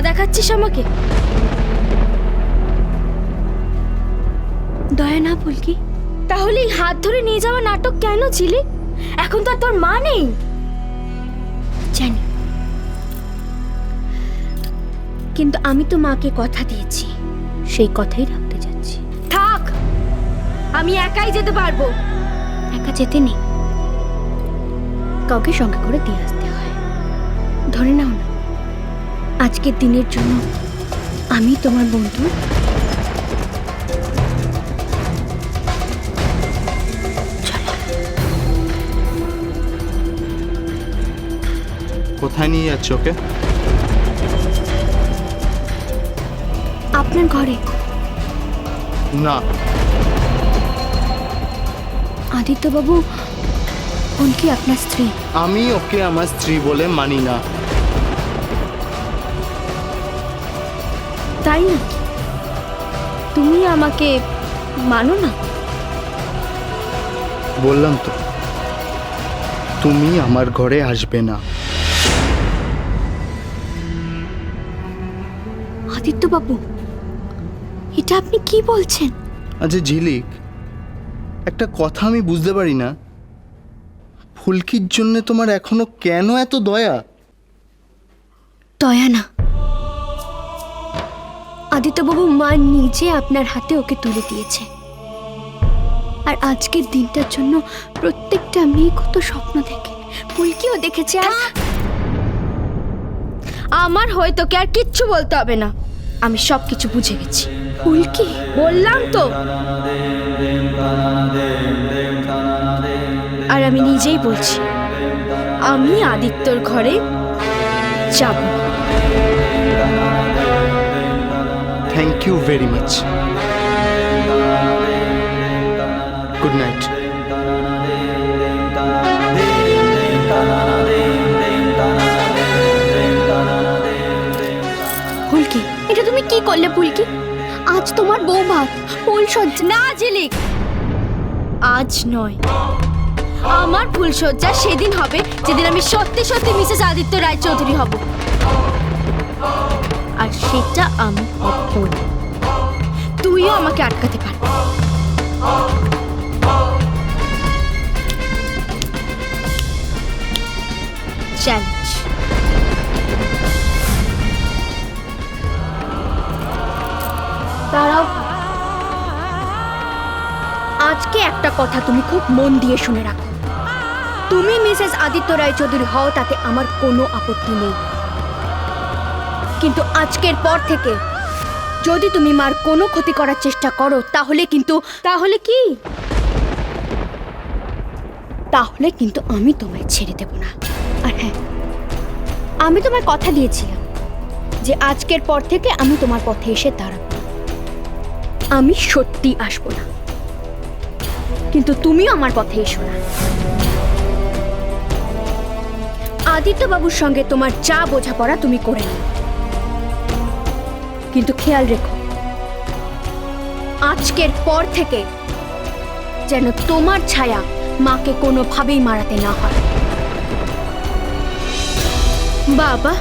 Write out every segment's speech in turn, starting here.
দেখাচ্ছিস আমাকে? দয়া না পুলকি? তাহলে এই হাত ধরে নিয়ে যাওয়া নাটক কেন ছিলি? এখন তো আর তোর মা নেই। জানি, কিন্তু আমি তো মাকে কথা দিয়েছি, সেই কথাই রাখতে যাচ্ছি। থাক, আমি একাই যেতে পারবো। একা যেতে নেই, কাউকে সঙ্গে করে দিয়ে আসতে হয়। ধরে নাও না, আজকের দিনের জন্য আমি তোমার বন্ধু। কোথায় নিয়ে যাচ্ছ ওকে? আপনার ঘরে। না, আদিত্যবাবু, পুলকি আপনার স্ত্রী। আমি ওকে আমার স্ত্রী বলে মানি না। তাই না? তুমি আমাকে মানো না? বললাম তো, তুমি আমার ঘরে আসবে না। আদিত্যবাবু, এটা আপনি কি বলছেন? আচ্ছা ঝিলিক, একটা কথা আমি বুঝতে পারি না, ফুলকির জন্য তোমার এখনো কেন এত দয়া? দয়া না, আদিত্যবাবু মা নিজে আপনার হাতে ওকে তুলে দিয়েছে। আর আজকের দিনটার জন্য প্রত্যেকটা মেয়ে কত স্বপ্ন দেখে, পুলকিও দেখেছে। আর আমার হয়তো কে আর কিচ্ছু বলতে হবে না, আমি সব কিছু বুঝে গেছি। পুলকি, বললাম তো। আর আমি নিজেই বলছি, আমি আদিত্যর ঘরে যাব। Thank you very much. Good night. Pulki, এটা তুমি কি করলে পুলকি? আজ তোমার বউ ভাত ফুল সজ্জা। না ঝিলিক, আজ নয়, আমার ফুলসজ্জা সেদিন হবে যেদিন আমি সত্যি সত্যি মিসেস আদিত্য রায়চৌধুরী হব। আর সেটা আমি হব না। তুইও আমাকে আটকাতে পারবি। চ্যালেঞ্জ। দাঁড়াও, আজকে একটা কথা তুমি খুব মন দিয়ে শুনে রাখো। তুমি মিসেস আদিত্য রায়চৌধুরী হও, তাতে আমার কোনো আপত্তি নেই, কিন্তু আজকের পর থেকে যদি তুমি মার কোনো ক্ষতি করার চেষ্টা করো, তাহলে কিন্তু কি? তাহলে কিন্তু আমি তোমায় ছেড়ে দেব না। আর হ্যাঁ, আমি তোমায় কথা দিয়েছিলাম যে আজকের পর থেকে আমি তোমার পথে এসে দাঁড়াবো। আমি সত্যি আসবো না, কিন্তু তুমিও আমার পথে এসো না। আদিত্য বাবুর সঙ্গে তোমার যা বোঝাপড়া তুমি করে নাও, কিন্তু খেয়াল রেখো আজকের পর থেকে যেন তোমার ছায়া মাকে কোনোভাবেই মারাতে না হয়। বাবা,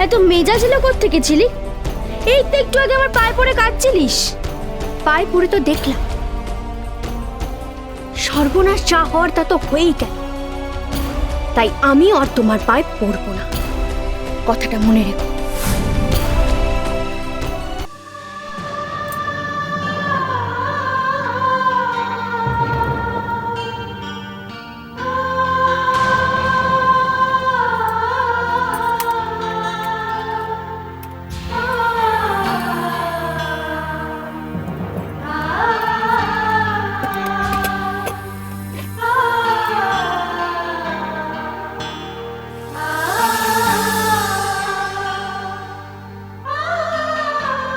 এত মেজাজ এলো কোত্থেকে ছিলি? এই তো একটু আগে আমার পায়ে পড়ে কাঁদছিলিস। পায়ে পড়ে তো দেখলাম, সর্বনাশ যা হওয়ার তা তো হয়েই গেল, তাই আমিও আর তোমার পায়ে পড়বো না, কথাটা মনে রেখো।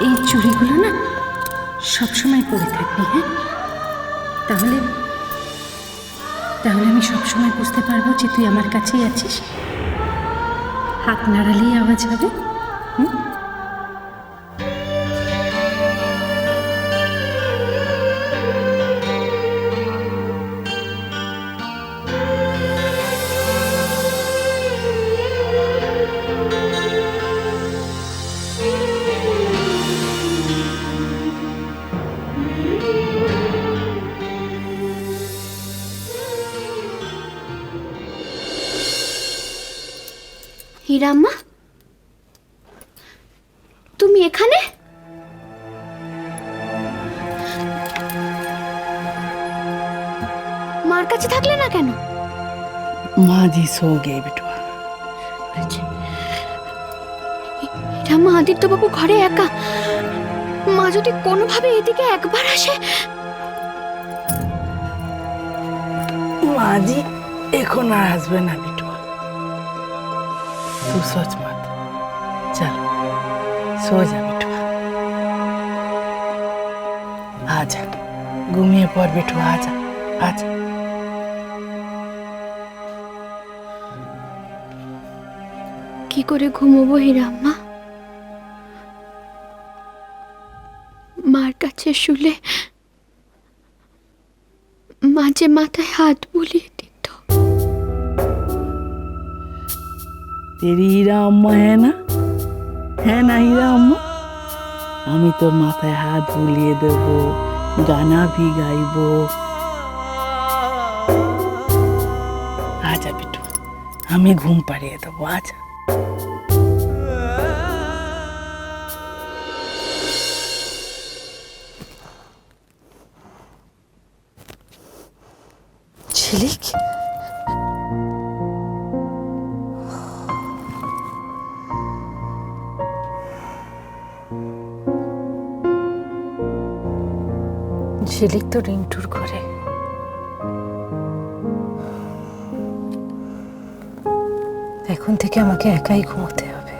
এই চুড়িগুলো না সবসময় পরে থাকবি, হ্যাঁ? তাহলে তাহলে আমি সবসময় বুঝতে পারবো যে তুই আমার কাছেই আছিস। হাত নাড়ালেই আওয়াজ হবে। হুম? হীরাম্মা, তুমি এখানে? মার কাছে থাকলে না কেন? माँ जी सो गए बेटवा। হীরাম্মা, আদিত্যবাবু ঘরে একা। মা যদি কোনোভাবে এদিকে একবার আসে। माँ जी এখন আর আসবে না बेटवा, तू सोच मत, चल सो जा बेटवा। आजा घूमिए पर बेटवा, आजा आजा। কি করে ঘুমোবো হীরাম্মা? মার কাছে শুলে মাঝে মাথায় হাত বুলিয়ে দিত। तेरी हीरा अम्मा है ना हीरा अम्मा? আমি তোর মাথায় হাত বুলিয়ে দেব, গানা ভি গাইব। আজা বিটু, আমি ঘুম পাড়িয়ে দেবো, আজা। ঝিলিক, ঝিলিক তো রিন্টুর ঘরে। এখন থেকে আমাকে একাই ঘুমোতে হবে।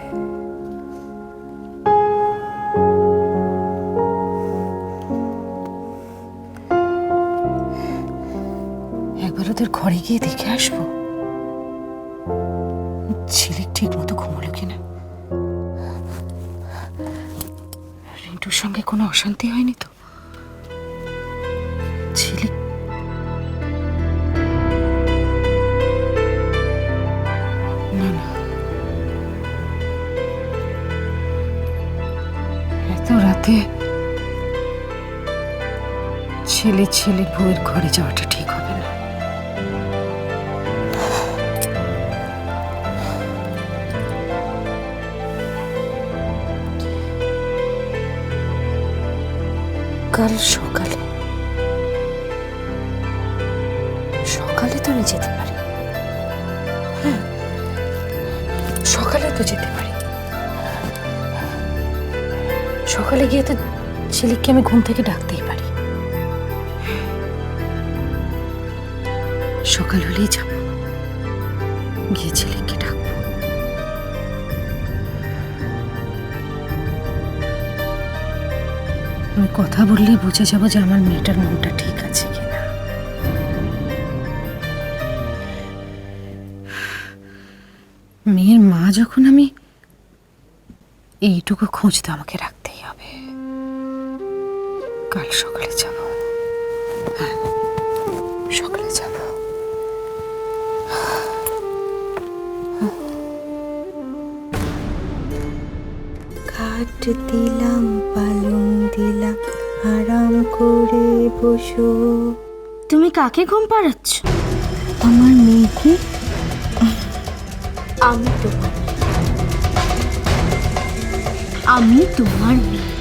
একবার ওদের ঘরে গিয়ে দেখে আসবো ঝিলিক ঠিক মতো ঘুমোলো কিনা, রিন্টুর সঙ্গে কোনো অশান্তি হয়নি তো। ঝিলিক না না, এত রাতে ছেলের বউয়ের ঘরে যাওয়াটা ঠিক হবে না। কাল সকালে তো আমি যেতে পারি। হ্যাঁ, সকালে তো যেতে পারি। সকালে গিয়ে তো ঝিলিককে আমি ঘুম থেকে ডাকতেই পারি। সকাল হলেই যাব, গিয়ে ঝিলিককে ডাকবো। আমি কথা বললেই বুঝে যাবো যে আমার মেয়েটার মনটা ঠিক আছে কিনা। মেয়ের মা যখন আমি, এইটুকু খোঁজ তো আমাকে রাখতেই হবে। কাল সকালে যাব, হ্যাঁ সকালে যাব। খাট দিলাম, পালং দিলাম, আরাম করে বসো। তুমি কাকে ঘুম পাড়াচ্ছ? আমার মেয়েকে। আমি তোমার মেয়ে।